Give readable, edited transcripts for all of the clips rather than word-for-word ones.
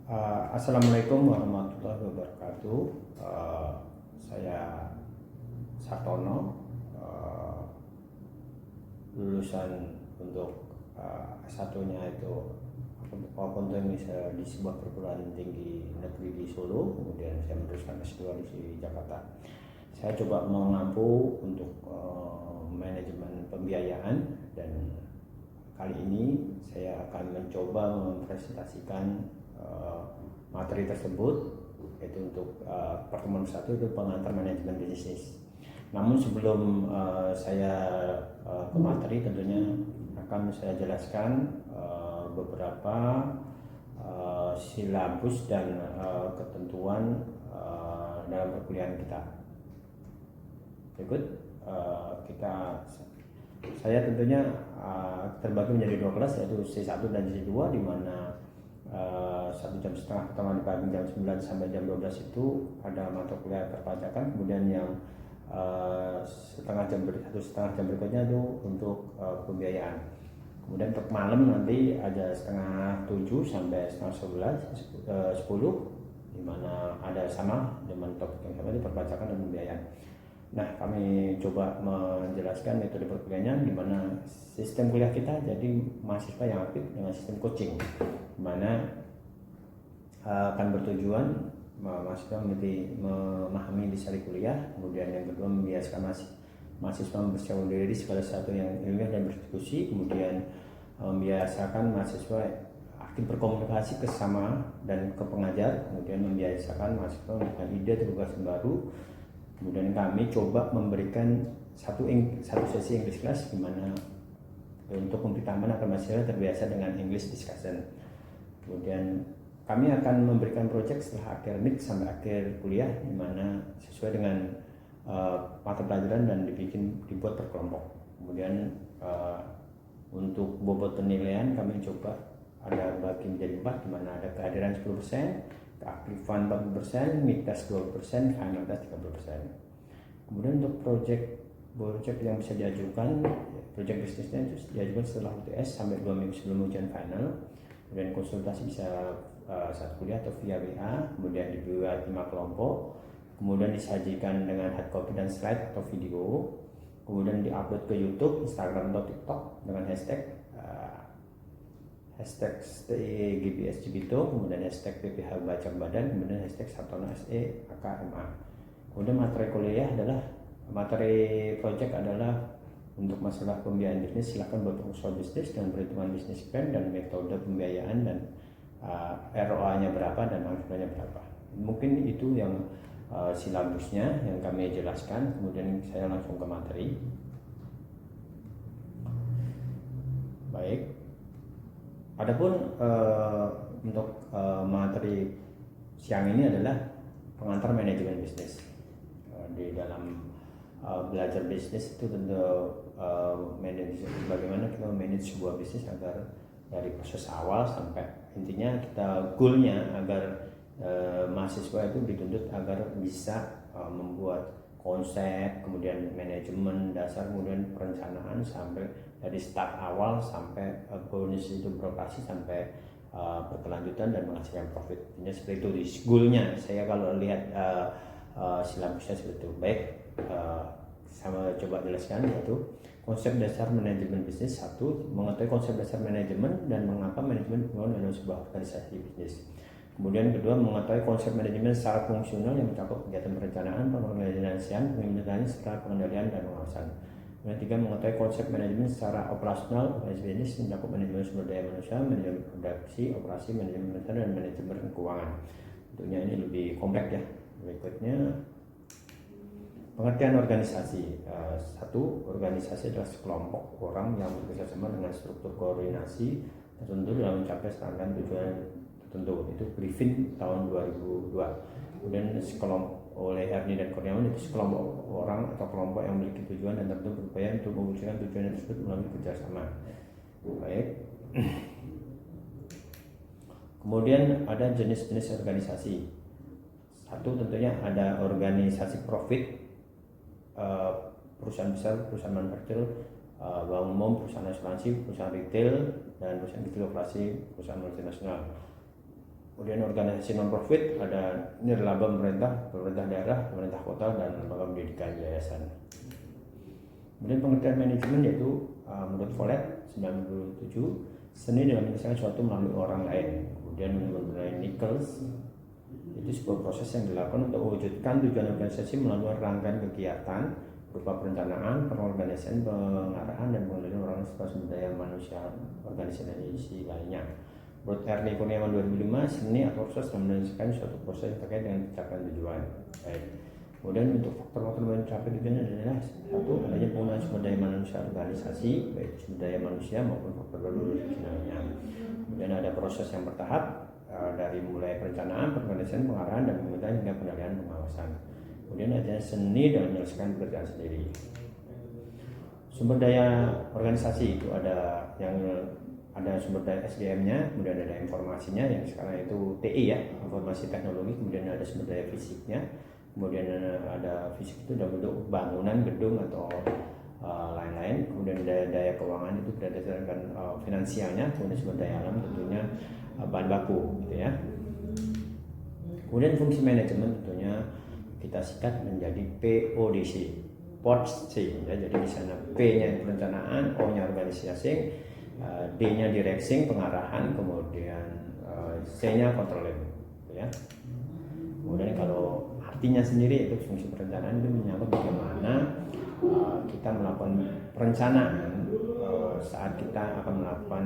Assalamualaikum warahmatullahi wabarakatuh. Saya Sartono, lulusan untuk S1-nya itu Akuntansi Indonesia di sebuah perguruan tinggi negeri di Solo. Kemudian saya meneruskan S2 di Jakarta. Saya coba mengampu untuk manajemen pembiayaan, dan kali ini saya akan mencoba mempresentasikan materi tersebut, yaitu untuk pertemuan satu, itu pengantar manajemen bisnis. Namun sebelum saya ke materi, tentunya akan saya jelaskan beberapa silabus dan ketentuan dalam perkuliahan kita. Berikut saya tentunya terbagi menjadi dua kelas, yaitu C1 dan C2, di mana 1,5 jam pertama di pagi jam 9 sampai jam 12 itu ada mata kuliah perpajakan. Kemudian yang 1,5 jam berikutnya itu untuk pembiayaan. Kemudian untuk malam nanti ada 6:30 sampai 10, di mana ada sama dengan topik yang sama, di perpajakan dan pembiayaan. Nah, kami coba menjelaskan metode perkuliahannya, di mana sistem kuliah kita jadi mahasiswa yang aktif dengan sistem coaching, di mana akan bertujuan mahasiswa memahami intisari kuliah. Kemudian yang kedua, membiasakan mahasiswa mempersiapkan diri segala sesuatu yang ilmiah dan berdiskusi. Kemudian membiasakan mahasiswa aktif berkomunikasi ke sesama dan ke pengajar. Kemudian membiasakan mahasiswa memberikan ide atau gagasan baru. Kemudian kami coba memberikan satu sesi English class, di mana untuk memberi tambahan agar mahasiswa terbiasa dengan English discussion. Kemudian kami akan memberikan project setelah akademik sampai akhir kuliah, di mana sesuai dengan mata pelajaran dan dibuat per kelompok. Kemudian untuk bobot penilaian kami coba ada bagi menjadi 4, di mana ada kehadiran 10%, keaktifan 40%, mid test 20%, final test 30%. Kemudian untuk project yang bisa diajukan, project bisnisnya itu diajukan setelah UTS sampai 2 minggu sebelum ujian final. Kemudian konsultasi bisa saat kuliah atau via WA. Kemudian dibuat 5 kelompok. Kemudian disajikan dengan hard copy dan slide atau video. Kemudian diupload ke YouTube, Instagram atau TikTok dengan hashtag GBS Cibito, kemudian hashtag PPH Baca Badan, kemudian hashtag Sartono SE AKMA. Kemudian materi project adalah untuk masalah pembiayaan bisnis. Silakan buat usaha bisnis dan perhitungan bisnis plan dan metode pembiayaan, dan ROA-nya berapa dan angsurannya berapa. Mungkin itu yang silabusnya yang kami jelaskan. Kemudian saya langsung ke materi. Baik. Adapun untuk materi siang ini adalah pengantar manajemen bisnis. Di dalam belajar bisnis itu tentu bagaimana kita manage sebuah bisnis agar dari proses awal sampai intinya kita goalnya agar mahasiswa itu dituntut agar bisa membuat konsep, kemudian manajemen dasar, kemudian perencanaan sampai dari start awal sampai bonus itu beroperasi sampai berkelanjutan dan menghasilkan profit. Ini seperti itu di goalnya. Saya kalau lihat silabusnya seperti itu. Baik, sama coba jelaskan, yaitu konsep dasar manajemen bisnis. 1. Mengetahui konsep dasar manajemen dan mengapa manajemen dibangun dalam sebuah organisasi bisnis. Kemudian kedua, mengetahui konsep manajemen secara fungsional yang mencakup kegiatan perencanaan, pengorganisasian, pemimpinan, serta pengendalian dan pengawasan. Kemudian tiga, mengetahui konsep manajemen secara operasional bisnis, mencakup manajemen sumber daya manusia, manajemen produksi, operasi, manajemen perencanaan, dan manajemen keuangan. Tentunya ini lebih kompleks ya. Berikutnya, pengertian organisasi. 1. Organisasi adalah sekelompok orang yang bekerjasama dengan struktur koordinasi tertentu dalam mencapai standar tujuan tertentu. Itu briefing tahun 2002. Kemudian sekelompok oleh Ernie dan Kurniawan, itu sekelompok orang atau kelompok yang memiliki tujuan dan tentu berupaya untuk mewujudkan tujuan tersebut melalui kerjasama. Baik. Kemudian ada jenis-jenis organisasi. 1. Tentunya ada organisasi profit, perusahaan besar, perusahaan manufaktur, bank umum, perusahaan asuransi, perusahaan retail, dan perusahaan kecil operasi, perusahaan multinasional. Kemudian organisasi non-profit, ada nirlaba pemerintah, pemerintah daerah, pemerintah kota, dan lembaga pendidikan yayasan. Kemudian pengertian manajemen yaitu menurut Follett 97, seni dalam menyelesaikan sesuatu melalui orang lain. Kemudian menurut Nichols, itu sebuah proses yang dilakukan untuk mewujudkan tujuan organisasi melalui rangkaian kegiatan berupa perencanaan, pengorganisasian, pengarahan, dan pengendalian orang serta sumber daya manusia organisasi lainnya. Menurut Ernie Kurniawan 2005, seni atau proses dalam menyelesaikan suatu proses terkait dengan pencapaian tujuan. Baik. Kemudian untuk faktor-faktor mencapai tujuan adalah satu, adanya penggunaan sumber daya manusia organisasi, baik sumber daya manusia maupun faktor lainnya. Kemudian ada proses yang bertahap dari mulai perencanaan, pengorganisasian, pengarahan, dan pemerintahan hingga pengendalian pengawasan. Kemudian ada seni dalam menyelesaikan pekerjaan sendiri. Sumber daya organisasi itu ada yang ada sumber daya SDM-nya, kemudian ada informasinya yang sekarang itu TI ya, informasi teknologi, kemudian ada sumber daya fisiknya, kemudian ada fisik itu dalam bentuk bangunan, gedung atau lain-lain, kemudian daya keuangan itu berdasarkan finansialnya, kemudian sumber daya alam tentunya bahan baku gitu ya. Kemudian fungsi manajemen tentunya kita sikat menjadi PODC, PODC ya, jadi di sana P-nya perencanaan, O-nya organisasi, D-nya directing, pengarahan, kemudian C-nya controlling ya. Kemudian kalau artinya sendiri itu fungsi perencanaan itu menyangkut bagaimana kita melakukan perencanaan saat kita akan melakukan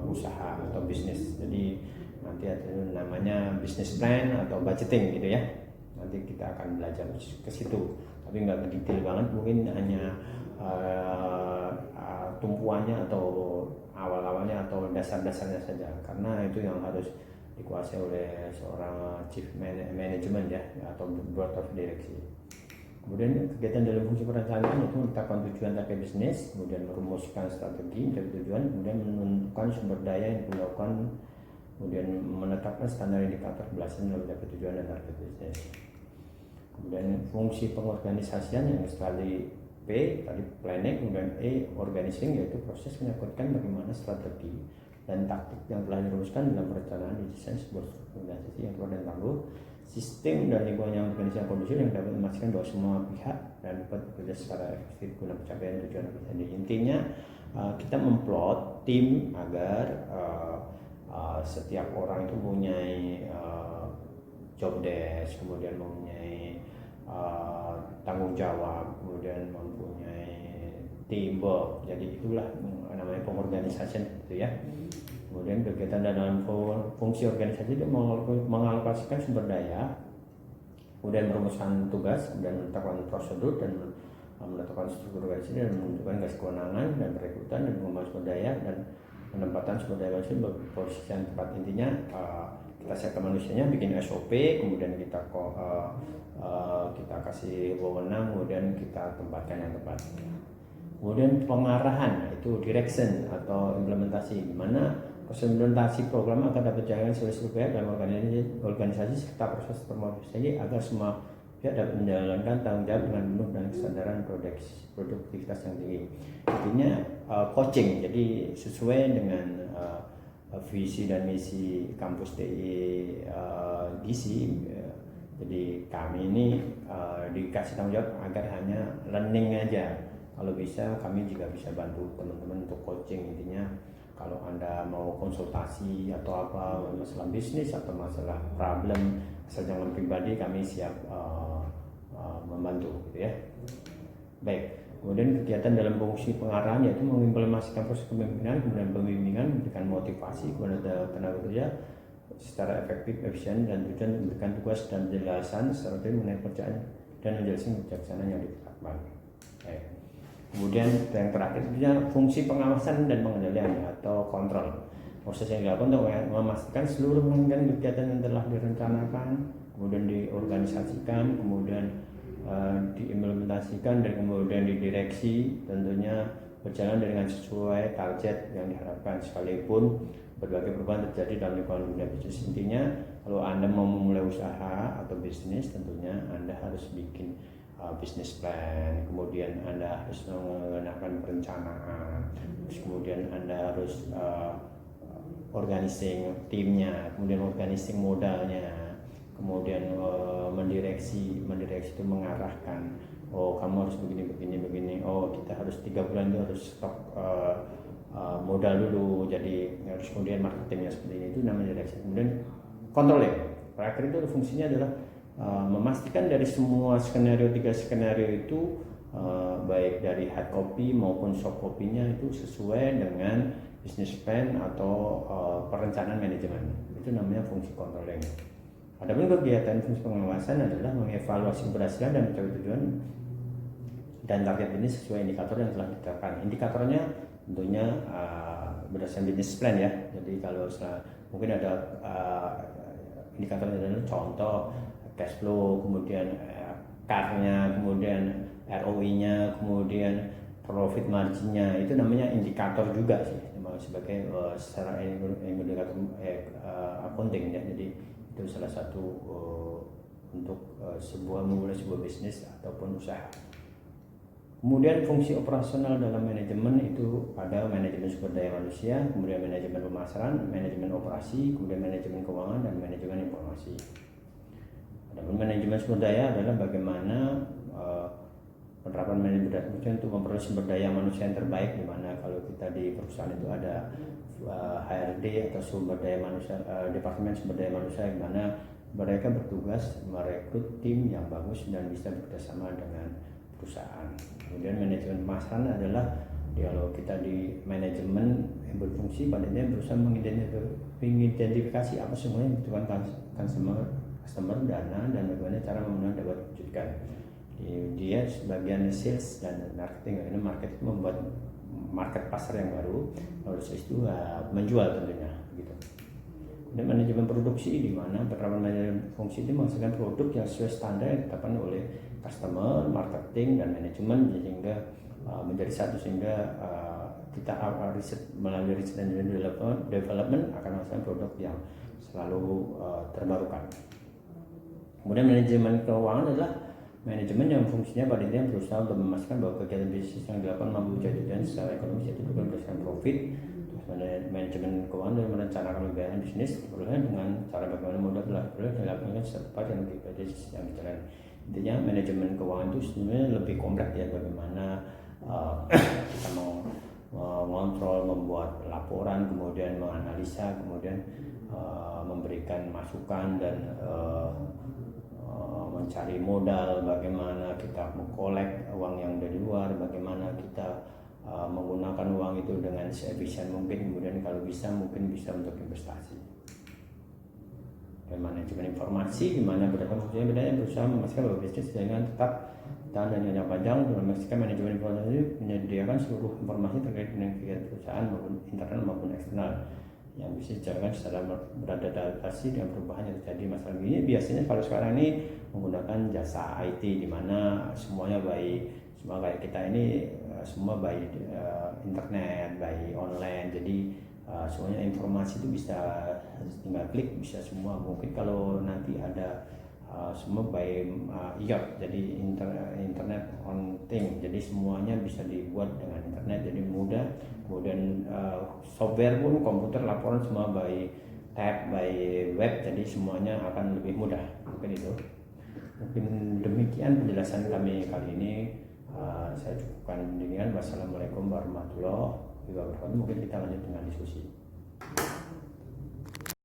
usaha atau bisnis. Jadi nanti ada namanya business plan atau budgeting gitu ya. Nanti kita akan belajar ke situ, tapi nggak detail banget, mungkin hanya tumpuannya atau awal-awalnya atau dasar-dasarnya saja, karena itu yang harus dikuasai oleh seorang chief management ya, atau board of direction. Kemudian kegiatan dalam fungsi perencanaan itu menetapkan tujuan target bisnis, kemudian merumuskan strategi dari tujuan, kemudian menentukan sumber daya yang dilakukan, kemudian menetapkan standar indikator belasan dalam mencapai tujuan dan target bisnis. Kemudian fungsi pengorganisasian yang sekali P tadi planning, kemudian E organizing, yaitu proses menyangkutkan bagaimana strategi dan taktik yang telah dirumuskan dalam perencanaan desain sebuah organisasi yang kuat dan tangguh, sistem dan lingkungan yang organisasi kondusif yang dapat memastikan bahwa semua pihak dan dapat bekerja secara efektif guna pencapaian tujuan organisasi. Intinya kita memplot tim agar setiap orang itu mempunyai job desk, kemudian mempunyai tanggung jawab, kemudian mempunyai teamwork. Jadi itulah namanya pengorganisasian gitu ya. Kemudian kegiatan dalam fungsi organisasi itu mengalokasikan sumber daya, kemudian merumuskan tugas, kemudian menetapkan prosedur dan menetapkan struktur organisasi, dan menentukan garis kewenangan dan perekrutan dan pengembangan sumber daya dan penempatan sumber daya manusia bagi posisi yang tepat. Intinya kita siapkan manusianya, bikin SOP, kemudian kita kasih wewenang, kemudian kita tempatkan yang tepat. Kemudian pengarahan itu direction atau implementasi, di mana proses implementasi program akan dapat dijalankan seluruh pihak dalam organisasi serta proses promosi agar semua pihak dapat menjalankan tanggung jawab dengan penuh dan kesadaran produktivitas yang tinggi. Intinya coaching, jadi sesuai dengan visi dan misi kampus TI Gizi. Jadi kami ini dikasih tanggung jawab agar hanya learning aja. Kalau bisa kami juga bisa bantu teman-teman untuk coaching. Intinya kalau Anda mau konsultasi atau apa masalah bisnis atau masalah problem asal jangan pribadi, kami siap membantu gitu ya. Baik. Kemudian kegiatan dalam fungsi pengarahan yaitu mengimplementasikan proses kepemimpinan, kemudian pembimbingan, memberikan motivasi kepada tenaga kerja secara efektif, efisien, dan tujuan memberikan tugas dan penjelasan strategi mengenai pekerjaan dan menjelaskan kebijaksanaan yang ditetapkan. Kemudian yang terakhir fungsi pengawasan dan pengendalian atau kontrol. Proses yang dilakukan untuk memastikan seluruh rangkaian kegiatan yang telah direncanakan, kemudian diorganisasikan, kemudian diimplementasikan, dan kemudian didireksi, tentunya berjalan dengan sesuai target yang diharapkan, sekalipun berbagai perubahan terjadi dalam lingkungan dunia bisnis. Intinya kalau Anda mau memulai usaha atau bisnis, tentunya Anda harus bikin bisnis plan, kemudian Anda harus menggunakan perencanaan, terus kemudian Anda harus organizing timnya, kemudian organizing modalnya, kemudian mendireksi itu mengarahkan, oh kamu harus begini, oh kita harus 3 bulan itu harus stok modal dulu, jadi harus kemudian marketingnya seperti ini, itu namanya direksi. Kemudian controlling, terakhir itu fungsinya adalah memastikan dari semua skenario, 3 skenario itu baik dari hard copy maupun soft copy-nya itu sesuai dengan business plan atau perencanaan manajemen. Itu namanya fungsi controlling. Adapun kegiatan fungsi pengawasan adalah mengevaluasi keberhasilan dan mencapai tujuan dan target ini sesuai indikator yang telah ditetapkan. Indikatornya tentunya berdasarkan business plan ya. Jadi kalau mungkin ada indikatornya adalah contoh cash flow, kemudian CAR-nya, kemudian ROI-nya, kemudian profit margin-nya, itu namanya indikator juga sih sebagai secara indikator accounting ya. Jadi itu salah satu untuk memulai sebuah bisnis ataupun usaha. Kemudian fungsi operasional dalam manajemen itu ada manajemen sumber daya manusia, kemudian manajemen pemasaran, manajemen operasi, kemudian manajemen keuangan, dan manajemen informasi. Adapun manajemen sumber daya adalah bagaimana penerapan manajemen manusia untuk memperoleh sumber daya manusia yang terbaik, di mana kalau kita di perusahaan itu ada HRD atau sumber daya manusia, departemen sumber daya manusia, di mana mereka bertugas merekrut tim yang bagus dan bisa bekerjasama dengan perusahaan. Kemudian manajemen pemasaran adalah kalau kita di manajemen yang berfungsi pada intinya berusaha mengidentifikasi apa semuanya yang dibutuhkan customer, dana, dan bagaimana cara memenuhi dapat diwujudkan. Dia sebagian sales dan marketing, ini market membuat market pasar yang baru, lalu sales itu menjual tentunya gitu. Dan manajemen produksi, di mana penerapan manajemen fungsi itu menghasilkan produk yang sesuai standar yang ditetapkan oleh customer, marketing, dan manajemen, sehingga menjadi satu, sehingga kita melalui riset dan development akan menghasilkan produk yang selalu terbarukan. Kemudian manajemen keuangan adalah manajemen yang fungsinya pada intinya berusaha untuk memastikan bahwa kegiatan bisnis yang dilakukan mampu mencapai tujuan secara ekonomis, yaitu berdasarkan profit. Manajemen keuangan dalam merencanakan pembiayaan bisnis diperoleh dengan cara bagaimana modal telah diperoleh dilakukan setepat yang bisnis yang berjalan. Intinya manajemen keuangan itu sebenarnya lebih kompleks ya, bagaimana kita mau mengontrol, membuat laporan, kemudian menganalisa, kemudian memberikan masukan dan mencari modal, bagaimana kita mengkolek uang yang dari luar, bagaimana kita menggunakan uang itu dengan seefisien mungkin, kemudian kalau bisa mungkin bisa untuk investasi. Dan manajemen informasi, di mana berdasarkan bedanya berusaha memastikan bahwa bisnis dengan tetap tahan dan jangka panjang, dengan memastikan manajemen informasi menyediakan seluruh informasi terkait dengan kegiatan perusahaan maupun internal maupun eksternal yang bisa dijalankan secara beradaptasi dengan perubahan yang terjadi. Masalah ini biasanya kalau sekarang ini menggunakan jasa IT, di mana semuanya semua kayak kita ini semua by internet, by online, jadi semuanya informasi itu bisa tinggal klik, bisa semua. Mungkin kalau nanti ada semua by IoT, jadi internet on thing, jadi semuanya bisa dibuat dengan internet, jadi mudah. Kemudian software pun, komputer, laporan semua by tab, by web, jadi semuanya akan lebih mudah. Mungkin itu, mungkin demikian penjelasan kami kali ini. Saya cukupkan demikian. Wassalamualaikum warahmatullahi wabarakatuh. Mungkin kita lanjut dengan diskusi.